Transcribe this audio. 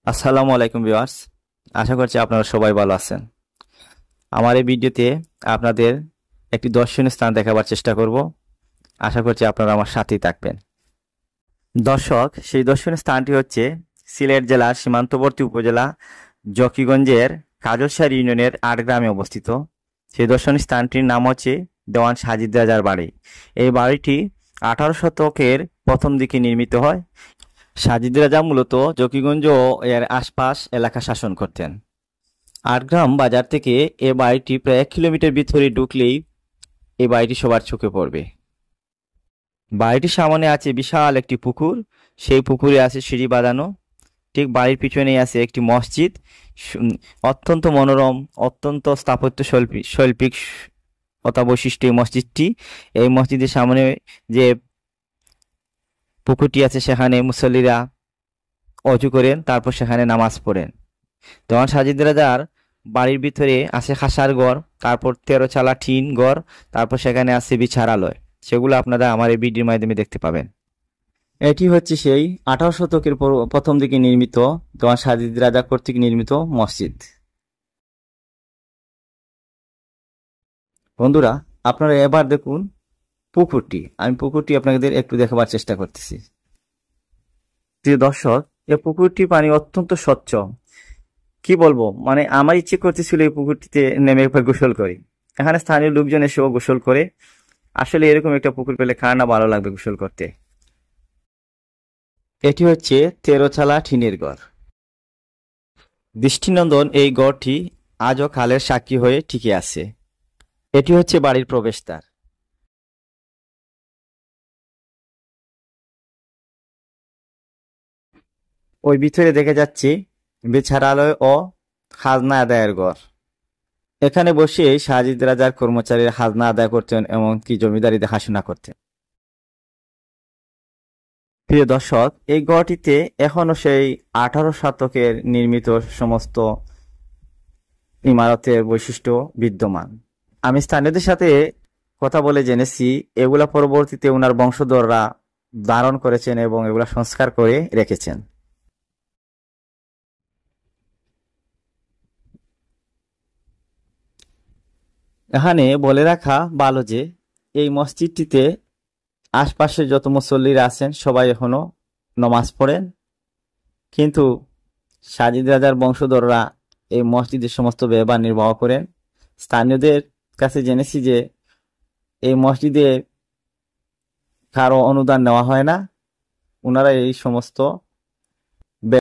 আসসালামু আলাইকুম ভিউয়ার্স। আশা করছি আপনারা সবাই ভালো আছেন। আমার এই ভিডিওতে আপনাদের একটি দর্শনীয় স্থান দেখাবার চেষ্টা করব। আশা করছি আপনারা আমার সাথেই থাকবেন। দর্শক, সেই দর্শনীয় স্থানটি হচ্ছে সিলেট জেলার সীমান্তবর্তী উপজেলা জকিগঞ্জের কাজলসার ইউনিয়নের ৮ গ্রামে অবস্থিত। সেই দর্শনীয় স্থানটির নাম হচ্ছে দেওয়ান সাজিদ রাজার বাড়ি। এই বাড়িটি 18 শতকের প্রথম দিকে নির্মিত হয়। সাজিদ রাজা মূলত জকিগঞ্জ ও এর আশপাশ এলাকা শাসন করতেন। আটগ্রাম বাজার থেকে এ বাড়িটি প্রায় 1 কিলোমিটার ভিতরে ঢুকলেই এই বাড়িটি সবার চোখে পড়বে। বাড়িটির সামনে আছে বিশাল একটি পুকুর। সেই পুকুরে আছে সিঁড়ি বাঁধানো। ঠিক বাড়ির পিছনেই আছে একটি মসজিদ। অত্যন্ত মনোরম, অত্যন্ত স্থাপত্য শৈল্পিক বৈশিষ্ট্য এই মসজিদটি। এই মসজিদের সামনে যে পুকুরটি আছে সেখানে মুসল্লিরা অজু করেন, তারপর সেখানে নামাজ পড়েন। দেওয়ান সাজিদ রাজার বাড়ির ভিতরে আছে খাসার ঘর, তারপর 13 চালা টিন ঘর, তারপর সেখানে আছে বিছারালয়। সেগুলো আপনারা আমার এই ভিডিওর মাধ্যমে দেখতে পাবেন। এটি হচ্ছে সেই 18 শতকের প্রথম দিকে নির্মিত দেওয়ান সাজিদ রাজা কর্তৃক নির্মিত মসজিদ। বন্ধুরা, আপনারা এবার দেখুন পুকুরটি। আমি পুকুরটি আপনাদের একটু দেখাবার চেষ্টা করতেছি। প্রিয় দর্শক, এই পুকুরটি পানি অত্যন্ত স্বচ্ছ। কি বলবো, মানে আমার ইচ্ছে করতেছিল এই পুকুরটিতে নেমে একবার গোসল করি। এখানে স্থানীয় লোকজন এসেও গোসল করে। আসলে এরকম একটা পুকুর পেলে কার না ভালো লাগবে গোসল করতে। এটি হচ্ছে 13 চালা টিনের ঘর। দৃষ্টিনন্দন এই ঘরটি আজও কালের সাক্ষী হয়ে টিকে আছে। এটি হচ্ছে বাড়ির প্রবেশদ্বার। ওই ভিতরে দেখে যাচ্ছি বিছারালয় ও খাজনা আদায়ের ঘর। এখানে বসে সাজিদ রাজার কর্মচারীরা খাজনা আদায় করতেন, এমনকি জমিদারি দেখাশোনা করতেন। প্রিয় দর্শক, এই গড়টিতে এখনো সেই 18 শতকের নির্মিত সমস্ত ইমারতের বৈশিষ্ট্য বিদ্যমান। আমি স্থানীয়দের সাথে কথা বলে জেনেছি এগুলা পরবর্তীতে ওনার বংশধররা ধারণ করেছেন এবং এগুলা সংস্কার করে রেখেছেন। এখানে বলে রাখা ভালো যে এই মসজিদটিতে আশপাশের যত মুসল্লিরা আছেন সবাই এখনো নমাজ পড়েন, কিন্তু সাজিদ রাজার বংশধররা এই মসজিদের সমস্ত ব্যবহার নির্বাহ করেন। স্থানীয়দের কাছে জেনেছি যে এই মসজিদে কারো অনুদান নেওয়া হয় না, ওনারা এই সমস্ত